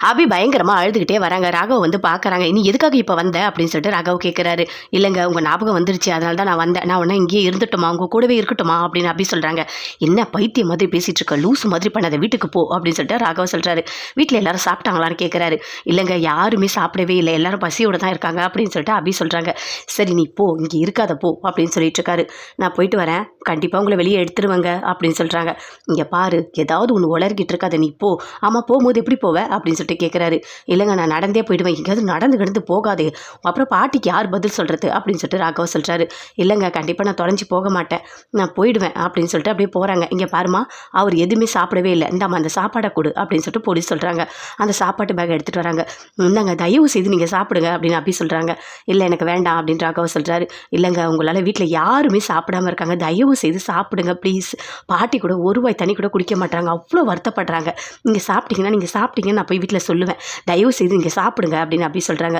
அபி பயங்கரமாக அழுதுகிட்டே வராங்க. ராகவ் வந்து பார்க்குறாங்க. நீ எதுக்காக இப்போ வந்த அப்படின்னு சொல்லிட்டு ராகவ் கேட்குறாரு. இல்லைங்க உங்கள் ஞாபகம் வந்துருச்சு, அதனால தான் நான் வந்தேன். நான் ஒன்றா இங்கேயே இருந்துட்டுமா, உங்கள் கூடவே இருக்கட்டுமா அப்படின்னு அபி சொல்கிறாங்க. என்ன பைத்தியம் மாதிரி பேசிகிட்டு இருக்க, லூசு மாதிரி பண்ணாத, வீட்டுக்கு போ அப்படின்னு சொல்லிட்டு ராகவ் சொல்கிறாரு. வீட்டில் எல்லாரும் சாப்பிட்டாங்களான்னு கேட்குறாரு. இல்லைங்க யாருமே சாப்பிடவே இல்லை, எல்லாரும் பசியோடு தான் இருக்காங்க அப்படின்னு சொல்லிட்டு அபி சொல்கிறாங்க. சரி நீ போ, இங்கே இருக்காத போ அப்படின்னு சொல்லிட்டு இருக்காரு. நான் போயிட்டு வரேன், கண்டிப்பாக உங்களை வெளியே எடுத்துருவாங்க அப்படின்னு சொல்கிறாங்க. இங்கே பாரு ஏதாவது ஒன்று உளறிக்கிட்டு இருக்காத, நீ போ. ஆமாம் போகும்போது எப்படி போவ அப்படின்னு சொல்லிட்டு கேட்குறாரு. இல்லைங்க நான் நடந்தே போயிடுவேன், எங்கேயாவது நடந்து போகாதே, அப்புறம் பாட்டிக்கு யார் பதில் சொல்கிறது அப்படின்னு சொல்லிட்டு ராகவ் சொல்கிறாரு. இல்லைங்க கண்டிப்பாக நான் தொலைஞ்சி போக மாட்டேன், நான் போயிடுவேன் அப்படின்னு சொல்லிட்டு அப்படியே போகிறாங்க. இங்கே பாருமா அவர் எதுவுமே சாப்பிடவே இல்லை, இந்தாம்மா அந்த சாப்பாடை கொடு அப்படின்னு சொல்லிட்டு போலீஸ் சொல்கிறாங்க. அந்த சாப்பாட்டு பேக்கை எடுத்துகிட்டு வராங்க. இந்தாங்க தயவு செய்து நீங்கள் சாப்பிடுங்க அப்படின்னு அப்படி சொல்கிறாங்க. இல்லை எனக்கு வேண்டாம் அப்படின்னு ராகவ் சொல்கிறாரு. இல்லைங்க உங்களால் வீட்டில் யாருமே சாப்பிடாமல் இருக்காங்க, தயவு செய்து சாப்பிடுங்க ப்ளீஸ். பாட்டி கூட ஒரு வாய் தண்ணி கூட குடிக்க மாட்டாங்க, அவ்வளோ வருத்தப்படுறாங்க. நீங்கள் சாப்பிட்டீங்கன்னு நான் போய் வீட்டில் சொல்லுவேன், தயவு செய்து நீங்கள் சாப்பிடுங்க அப்படின்னு அப்படி சொல்கிறாங்க.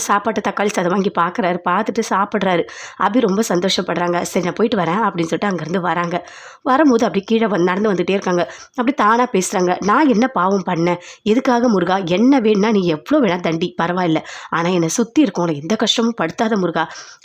சாப்பாட்டு தக்காளி சாதம் வாங்கி பார்க்குறாரு, பார்த்துட்டு சாப்பிட்றாரு. அப்படி ரொம்ப சந்தோஷப்படுறாங்க. சரி நான் போயிட்டு வரேன் அப்படின்னு சொல்லிட்டு அங்கேருந்து வராங்க. வரும்போது அப்படி கீழே நடந்து வந்துகிட்டே இருக்காங்க. அப்படி தானாக பேசுகிறாங்க. நான் என்ன பாவம் பண்ணேன், எதுக்காக முருகா, என்ன வேணும்னா நீ எவ்வளோ வேணால் தண்டி பரவாயில்ல, ஆனால் என்னை சுற்றி இருக்கவங்கள எந்த கஷ்டமும் படுத்தாத முருகா,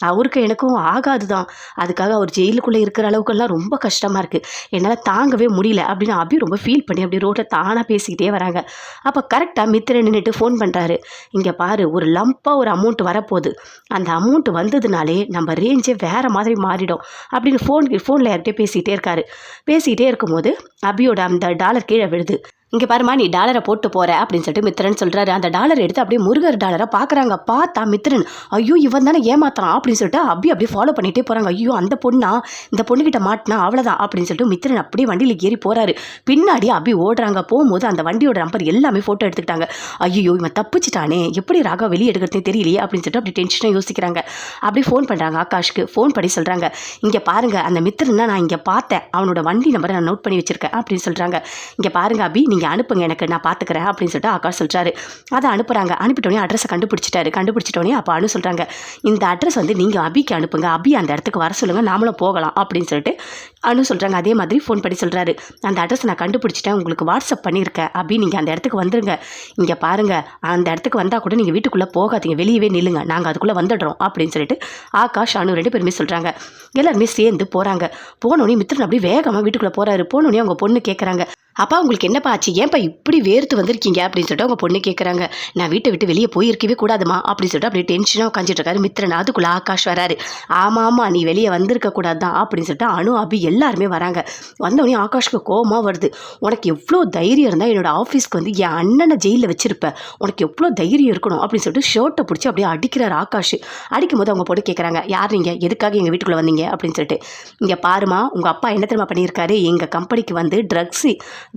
அவருக்கு எனக்கும் ஆகாது தான், அதுக்காக அவர் ஜெயிலுக்குள்ளே இருக்கிற அளவுக்கெல்லாம் ரொம்ப கஷ்டமாக இருக்குது, என்னால் தாங்கவே முடியல அப்படின்னு அப்படி ரொம்ப ஃபீல் பண்ணி அப்படி ரோட்டில் தானாக பேசிக்கிட்டே வராங்க. அப்போ கரெக்டாக மித்திரன் நின்றுட்டு ஃபோன் பண்ணுறாரு. இங்கே பாரு ஒரு லம்பாக ஒரு அமௌண்ட் வரப்போகுது, அந்த அமௌண்ட் வந்ததுனாலே நம்ம ரேஞ்சே வேறு மாதிரி மாறிடும் அப்படின்னு ஃபோனில் யார்கிட்டே பேசிக்கிட்டே இருக்கும்போது அபியோட அந்த டாலர் கீழே விழுது. இங்கே பாருமா நீ டாலரை போட்டு போகிற அப்படின்னு சொல்லிட்டு மித்திரன் சொல்கிறாரு. அந்த டாலர் எடுத்து அப்படியே முருகர் டாலரை பார்க்குறாங்க. பார்த்தா மித்திரன் ஐயோ இவன் தானே ஏமாத்தான் அப்படின்னு சொல்லிட்டு அப்படியே ஃபாலோ பண்ணிகிட்டே போகிறாங்க. ஐயோ அந்த பொண்ணா, இந்த பொண்ணுக்கிட்ட மாட்டினா அவ்வளோதான் அப்படின்னு சொல்லிட்டு மித்திரன் அப்படியே வண்டியில் ஏறி போகிறாரு. பின்னாடி அப்படி ஓடுறாங்க. போகும்போது அந்த வண்டியோட நம்பர் எல்லாமே ஃபோட்டோ எடுத்துக்கிட்டாங்க. ஐயோ இவன் தப்பிச்சிட்டானே, எப்படி ராகா வெளியே எடுக்கிறதே தெரியலையே அப்படின்னு சொல்லிட்டு அப்படி டென்ஷனாக யோசிக்கிறாங்க. அப்படி ஃபோன் பண்ணுறாங்க. ஆகாஷ்க்கு ஃபோன் பண்ணி சொல்கிறாங்க. இங்கே பாருங்கள் அந்த மித்திரனை நான் இங்கே பார்த்தேன், அவனோட வண்டி நம்பரை நான் நோட் பண்ணி வச்சுருக்கேன் அப்படின்னு சொல்கிறாங்க. இங்கே பாருங்கள் அபி நீங்கள் அனுப்புங்க, எனக்கு நான் பார்த்துக்கிறேன் அப்படின்னு சொல்லிட்டு ஆகாஷ் சொல்கிறாரு. அதை அனுப்புகிறாங்க. அனுப்பிட்டோன்னே அட்ரஸை கண்டுபிடிச்சிட்டோன்னே அப்போ அனு சொல்கிறாங்க, இந்த அட்ரஸ் வந்து நீங்கள் அபிக்கு அனுப்புங்க, அபி அந்த இடத்துக்கு வர சொல்லுங்கள், நாமளும் போகலாம் அப்படின்னு சொல்லிட்டு அனு சொல்கிறாங்க. அதே மாதிரி ஃபோன் பண்ணி சொல்கிறாரு. அந்த அட்ரஸ் நான் கண்டுபிடிச்சிட்டேன், உங்களுக்கு வாட்ஸ்அப் பண்ணியிருக்கேன் அபி, நீங்கள் அந்த இடத்துக்கு வந்துடுங்க. இங்கே பாருங்கள் அந்த இடத்துக்கு வந்தால் கூட நீங்கள் வீட்டுக்குள்ளே போகாதீங்க, வெளியவே நில்லுங்க, நாங்கள் அதுக்குள்ளே வந்துடுறோம் அப்படின்னு சொல்லிட்டு ஆகாஷ் அனு 2 பேருமே சொல்கிறாங்க. எல்லாருமே சேர்ந்து போகிறாங்க. போனோடனே மித்திரன் அப்படியே வேகமாக வீட்டுக்குள்ளே போகிறாரு. போனோடனே அவங்க பொண்ணு கேட்குறாங்க, அப்பா உங்களுக்கு என்னப்பா ஆச்சு, ஏன்ப்பா இப்படி வேர்த்து வந்திருக்கீங்க அப்படின்னு சொல்லிட்டு அவங்க பொண்ணு கேட்குறாங்க. நான் வீட்டை விட்டு வெளியே போயிருக்கவே கூடாதுமா அப்படின்னு சொல்லிட்டு அப்படியே டென்ஷனாக உட்காந்துட்டு இருக்காரு மித்திரன். அதுக்குள்ளே ஆகாஷ் வராரு. ஆமாம் நீ வெளியே வந்திருக்க கூடாது தான் அப்படின்னு சொல்லிட்டு அனு அபி எல்லாருமே வராங்க. வந்தோடனே ஆகாஷ்க்கு கோபமாக வருது. உனக்கு எவ்வளோ தைரியம் இருந்தால் என்னோட ஆஃபீஸ்க்கு வந்து என் அண்ணனை ஜெயிலில் வச்சிருப்பேன், உனக்கு எவ்வளோ தைரியம் இருக்கணும் அப்படின்னு சொல்லிட்டு ஷர்ட்டை பிடிச்சி அப்படியே அடிக்கிறார் ஆகாஷ். அடிக்கும் போது அவங்க பொண்ணு கேட்குறாங்க, யார் நீங்கள், எதுக்காக எங்கள் வீட்டுக்குள்ளே வந்தீங்க அப்படின்னு சொல்லிட்டு. இங்கே பாருமா உங்கள் அப்பா என்ன தெரியுமா பண்ணியிருக்காரு, எங்கள் கம்பெனிக்கு வந்து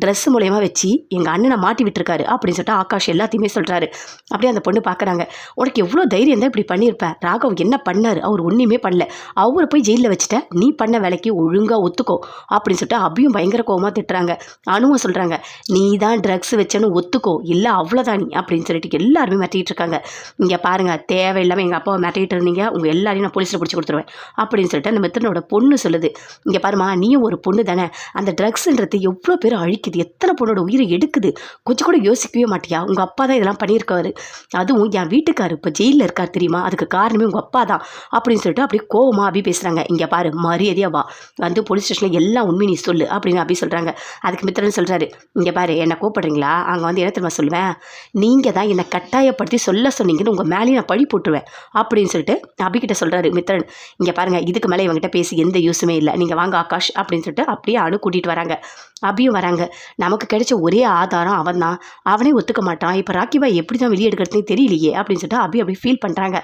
ட்ரெஸ் மூலயமா வச்சு எங்கள் அண்ணனை மாட்டி விட்டுருக்காரு அப்படின்னு சொல்லிட்டு ஆகாஷ் எல்லாத்தையுமே சொல்கிறாரு. அப்படியே அந்த பொண்ணு பார்க்குறாங்க. உனக்கு எவ்வளோ தைரியம் தான் இப்படி பண்ணியிருப்பேன், ராகவ் என்ன பண்ணார், அவர் ஒன்றுமே பண்ணல, அவரை போய் ஜெயிலில் வச்சுட்ட, நீ பண்ண வேலைக்கு ஒழுங்காக ஒத்துக்கோ அப்படின்னு சொல்லிட்டு அபியும் பயங்கர கோவமாக திட்டுறாங்க. அனுவும் சொல்கிறாங்க, நீ தான் ட்ரக்ஸ் வச்சேன்னு ஒத்துக்கோ, இல்லை அவ்வளோதான் நீ அப்படின்னு சொல்லிட்டு எல்லாருமே மிரட்டிகிட்டு இருக்காங்க. இங்கே பாருங்கள் தேவையில்லாமல் எங்கள் அப்பாவை மிரட்டிகிட்டு இருந்தீங்க, உங்கள் எல்லாரையும் நான் போலீஸில் பிடிச்சி கொடுத்துருவேன் அப்படின்னு சொல்லிட்டு அந்த மித்திரனோட பொண்ணு சொல்லுது. இங்கே பாருமா நீயும் ஒரு பொண்ணு தானே, அந்த ட்ரக்ஸுன்றது எவ்வளோ பேர் அழிக்குது, எத்தனை பொண்ணோட உயிரை எடுக்குது, கொஞ்சம் கூட யோசிக்கவே மாட்டியா, உங்கள் அப்பா தான் இதெல்லாம் பண்ணியிருக்காரு, அதுவும் என் வீட்டுக்காரு இப்போ ஜெயிலில் இருக்கார் தெரியுமா, அதுக்கு காரணமே உங்கள் அப்பா தான் அப்படின்னு சொல்லிட்டு அப்படி கோவமாக அபி பேசுகிறாங்க. இங்கே பாரு மரியாதையாக வா, வந்து போலீஸ் ஸ்டேஷனில் எல்லாம் உண்மை நீ சொல்லு அப்படின்னு அபி சொல்கிறாங்க. அதுக்கு மித்திரன் சொல்கிறாரு, இங்கே பாரு என்னை கூப்பிட்றீங்களா, அங்கே வந்து என்ன தெரியுமா சொல்லுவேன், நீங்கள் தான் என்னை கட்டாயப்படுத்தி சொல்ல சொன்னீங்கன்னு உங்கள் மேலேயும் நான் பழி போட்டுருவேன் அப்படின்னு சொல்லிட்டு அபிகிட்ட சொல்கிறாரு மித்திரன். இங்கே பாருங்கள் இதுக்கு மேலே இவங்ககிட்ட பேசி எந்த யூஸுமே இல்லை, நீங்கள் வாங்க ஆகாஷ் அப்படின்னு சொல்லிட்டு அப்படியே அனு கூட்டிகிட்டு வராங்க. அபியும் வராங்க. நமக்கு கிடைச்ச ஒரே ஆதாரம் அவன் தான், அவனே ஒத்துக்க மாட்டான், இப்போ ராக்கிபாய் எப்படி தான் வெளியே எடுக்கிறதுனே தெரியலையே அப்படின்னு சொல்லிட்டு அப்படி ஃபீல் பண்ணுறாங்க.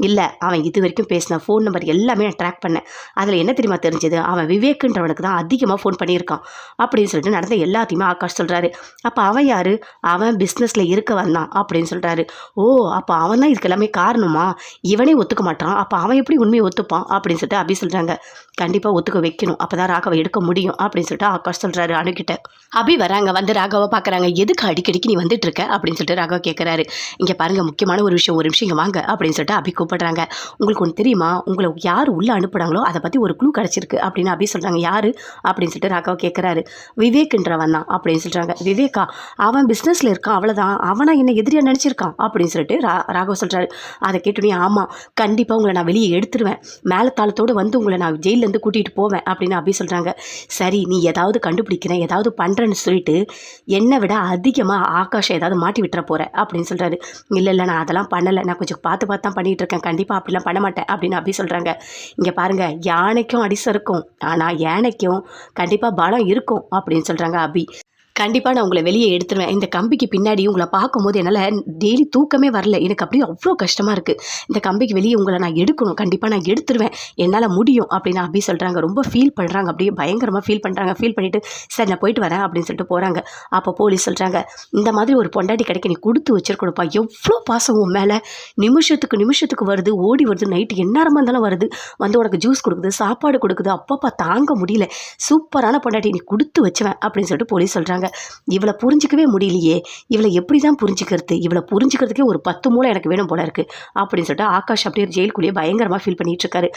இல்லை அவன் இது வரைக்கும் பேசின ஃபோன் நம்பர் எல்லாமே நான் ட்ராக் பண்ணேன், அதில் என்ன தெரியுமா தெரிஞ்சது, அவன் விவேக்குன்றவனுக்கு தான் அதிகமாக ஃபோன் பண்ணியிருக்கான் அப்படின்னு சொல்லிட்டு நடந்த எல்லாத்தையுமே ஆகாஷ் சொல்கிறாரு. அப்போ அவன் யார், அவன் பிஸ்னஸில் இருக்க வந்தான் அப்படின்னு சொல்கிறாரு. ஓ அப்போ அவன் தான் இதுக்கு எல்லாமே காரணமா, இவனே ஒத்துக்க மாட்டான், அப்போ அவன் எப்படி உண்மையை ஒத்துப்பான் அப்படின்னு சொல்லிட்டு அபி சொல்கிறாங்க. கண்டிப்பாக ஒத்துக்க வைக்கணும், அப்போ தான் ராகவை எடுக்க முடியும் அப்படின்னு சொல்லிட்டு ஆகாஷ் சொல்கிறாரு அனுக்கிட்ட. அபி வராங்க. வந்து ராகவை பார்க்குறாங்க. எதுக்கு அடிக்கடிக்கு நீ வந்துட்டு இருக்க அப்படின்னு சொல்லிட்டு ராகவ் கேட்குறாரு. இங்கே பாருங்கள் முக்கியமான ஒரு விஷயம், ஒரு நிமிஷம் இங்கே வாங்க அப்படின்னு சொல்லிட்டு அபி கூப்பிடுறாங்க. உங்களுக்கு ஒன்று தெரியுமா, உங்களை யார் உள்ளே அனுப்புனாங்களோ அதை பற்றி ஒரு க்ளூ கிடச்சிருக்கு அப்படின்னு அப்படி சொல்கிறாங்க. யார் அப்படின்னு சொல்லிட்டு ராகவ் கேட்குறாரு. விவேக்ன்றவன் தான் அப்படின்னு சொல்கிறாங்க. விவேக்கா? அவன் பிஸ்னஸில் இருக்கான், அவ்வளோதான். அவனை என்ன எதிரியாக நினச்சிருக்கான் அப்படின்னு சொல்லிட்டு ராகவ் சொல்கிறாரு. அதை கேட்டோன்னே, ஆமாம் கண்டிப்பாக உங்களை நான் வெளியே எடுத்துருவேன், மேலத்தாளத்தோடு வந்து உங்களை நான் ஜெயிலேருந்து கூட்டிகிட்டு போவேன் அப்படின்னு அப்படி சொல்கிறாங்க. சரி, நீ ஏதாவது கண்டுபிடிக்கிறேன் ஏதாவது பண்ணுறேன்னு சொல்லிட்டு என்னை விட அதிகமாக ஆகாஷை ஏதாவது மாட்டி விட்டுற போகிற அப்படின்னு சொல்கிறாரு. இல்லை நான் அதெல்லாம் பண்ணலை, நான் கொஞ்சம் பார்த்து தான் பண்ணிகிட்டு இருக்கேன், கண்டிப்பாக அப்படிலாம் பண்ண மாட்டேன் அப்படின்னு அப்படி சொல்கிறாங்க. இங்கே பாருங்கள், யானைக்கும் அடிசம் இருக்கும், ஆனால் யானைக்கும் கண்டிப்பாக பலம் இருக்கும் அப்படின்னு சொல்கிறாங்க அபி. கண்டிப்பாக நான் உங்களை வெளியே எடுத்துருவேன். இந்த கம்பிக்கு பின்னாடி உங்களை பார்க்கும்போது என்னால் டெய்லி தூக்கமே வரல, எனக்கு அப்படியே அவ்வளோ கஷ்டமாக இருக்குது. இந்த கம்பிக்கு வெளியே உங்களை நான் எடுக்கணும், கண்டிப்பாக நான் எடுத்துருவேன், என்னால் முடியும் அப்படின்னு அப்படி சொல்கிறாங்க. ரொம்ப ஃபீல் பண்ணுறாங்க, அப்படியே பயங்கரமாக ஃபீல் பண்ணுறாங்க. ஃபீல் பண்ணிவிட்டு சரி நான் போயிட்டு வரேன் அப்படின்னு சொல்லிட்டு போகிறாங்க. அப்போ போலீஸ் சொல்கிறாங்க, இந்த மாதிரி ஒரு பொண்டாட்டி கிடைக்க நீ கொடுத்து வச்சிருக்கணும்ப்பா, எவ்வளோ பாசம் உன் மேலே, நிமிஷத்துக்கு வருது, ஓடி வருது, நைட்டு எந்நேரமாக இருந்தாலும் வருது, வந்து உனக்கு ஜூஸ் கொடுக்குது, சாப்பாடு கொடுக்குது, அப்பப்பா தாங்க முடியல, சூப்பரான பொண்டாட்டி நீ கொடுத்து வச்சுவேன் அப்படின்னு சொல்லிட்டு போலீஸ் சொல்கிறாங்க. இவளை புரிஞ்சிக்கவே முடியலையே, இவளை எப்படி தான் புரிஞ்சுக்கிறது, இவளை புரிஞ்சுக்கிறதுக்கே ஒரு 10 மூளை எனக்கு வேணும் போல இருக்குது அப்படின்னு சொல்லிட்டு ஆகாஷ் அப்படியே ஜெயிலுக்குள்ளேயே பயங்கரமாக ஃபீல் பண்ணிகிட்டு இருக்காரு.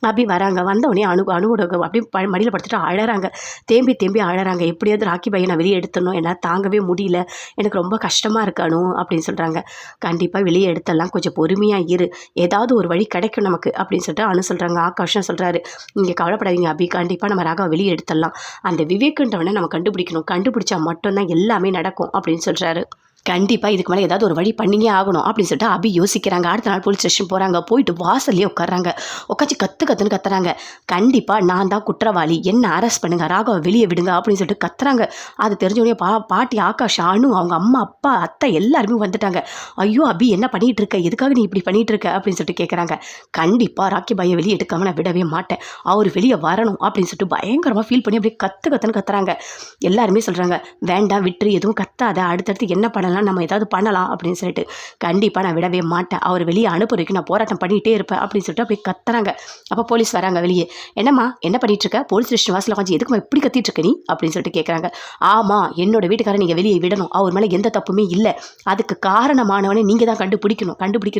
அப்படி வராங்க. வந்தவொடனே அணுவோட அப்படியே மடியில் படுத்துட்டு அழறாங்க, தேம்பி அழறாங்க. எப்படியாவது ராக்கி பையனை நான் வெளியே எடுத்துடணும், என்னால் தாங்கவே முடியல, எனக்கு ரொம்ப கஷ்டமாக இருக்கு அனு அப்படின்னு சொல்கிறாங்க. கண்டிப்பாக வெளியே எடுத்துடலாம், கொஞ்சம் பொறுமையாக இரு, ஏதாவது ஒரு வழி கிடைக்கும் நமக்கு அப்படின்னு சொல்லிட்டு அனு சொல்கிறாங்க. ஆகாஷம் சொல்கிறாரு, நீங்கள் கவலைப்படாதீங்க அபி, கண்டிப்பாக நம்ம ராகவ வெளியே எடுத்துடலாம், அந்த விவேக்குன்றவனை நம்ம கண்டுபிடிக்கணும், கண்டுபிடிச்சா மட்டும்தான் எல்லாமே நடக்கும் அப்படின்னு சொல்கிறாரு. கண்டிப்பாக இதுக்கு மேலே ஏதாவது ஒரு வழி பண்ணியே ஆகணும் அப்படின்னு சொல்லிட்டு அபி யோசிக்கிறாங்க. அடுத்த நாள் போலீஸ் ஸ்டேஷன் போகிறாங்க. போயிட்டு வாசல்லே உட்காராங்க. உட்காந்து கத்துன்னு கத்துறாங்க. கண்டிப்பாக நான் தான் குற்றவாளி, என்ன அரெஸ்ட் பண்ணுங்க, ராகவ வெளியே விடுங்க அப்படின்னு சொல்லிட்டு கத்துறாங்க. அது தெரிஞ்சோடனே பாட்டி ஆகாஷ், அனு, அவங்க அம்மா அப்பா அத்தை எல்லாருமே வந்துட்டாங்க. ஐயோ அபி என்ன பண்ணிகிட்டு இருக்க, எதுக்காக நீ இப்படி பண்ணிகிட்டு இருக்க அப்படின்னு சொல்லிட்டு கேட்குறாங்க. கண்டிப்பாக ராக்கி பாயை வெளியே எடுக்காமல் நான் விடவே மாட்டேன், அவர் வெளியே வரணும் அப்படின்னு சொல்லிட்டு பயங்கரமாக ஃபீல் பண்ணி அப்படியே கத்துன்னு கத்துறாங்க. எல்லாருமே சொல்கிறாங்க, வேண்டாம் விட்டுரு, எதுவும் கத்தாத, அடுத்தடுத்து என்ன பண்ணலாம், நம்ம ஏதாவது பண்ணலாம் அப்படின்னு சொல்லிட்டு. கண்டிப்பாக நான் விடவே மாட்டேன், அவர் வெளியே அனுப்புறதுக்கு நான் போராட்டம் பண்ணிகிட்டே இருப்பேன் அப்படின்னு சொல்லிட்டு அப்படியே கத்துறாங்க. அப்போ போலீஸ் வராங்க வெளியே. என்னம்மா என்ன பண்ணிட்டு இருக்க, போலீஸ் ஸ்டேஷன் வாசலில் கொஞ்சம் எதுக்குமா இப்படி கத்திட்டு இருக்க நீ அப்படின்னு சொல்லிட்டு கேட்குறாங்க. ஆமாம், என்னோட வீட்டுக்காரர் நீங்கள் வெளியே விடணும், அவர் மேலே எந்த தப்புமே இல்லை, அதுக்கு காரணமானவனே நீங்கள் தான் கண்டுபிடிக்கணும்,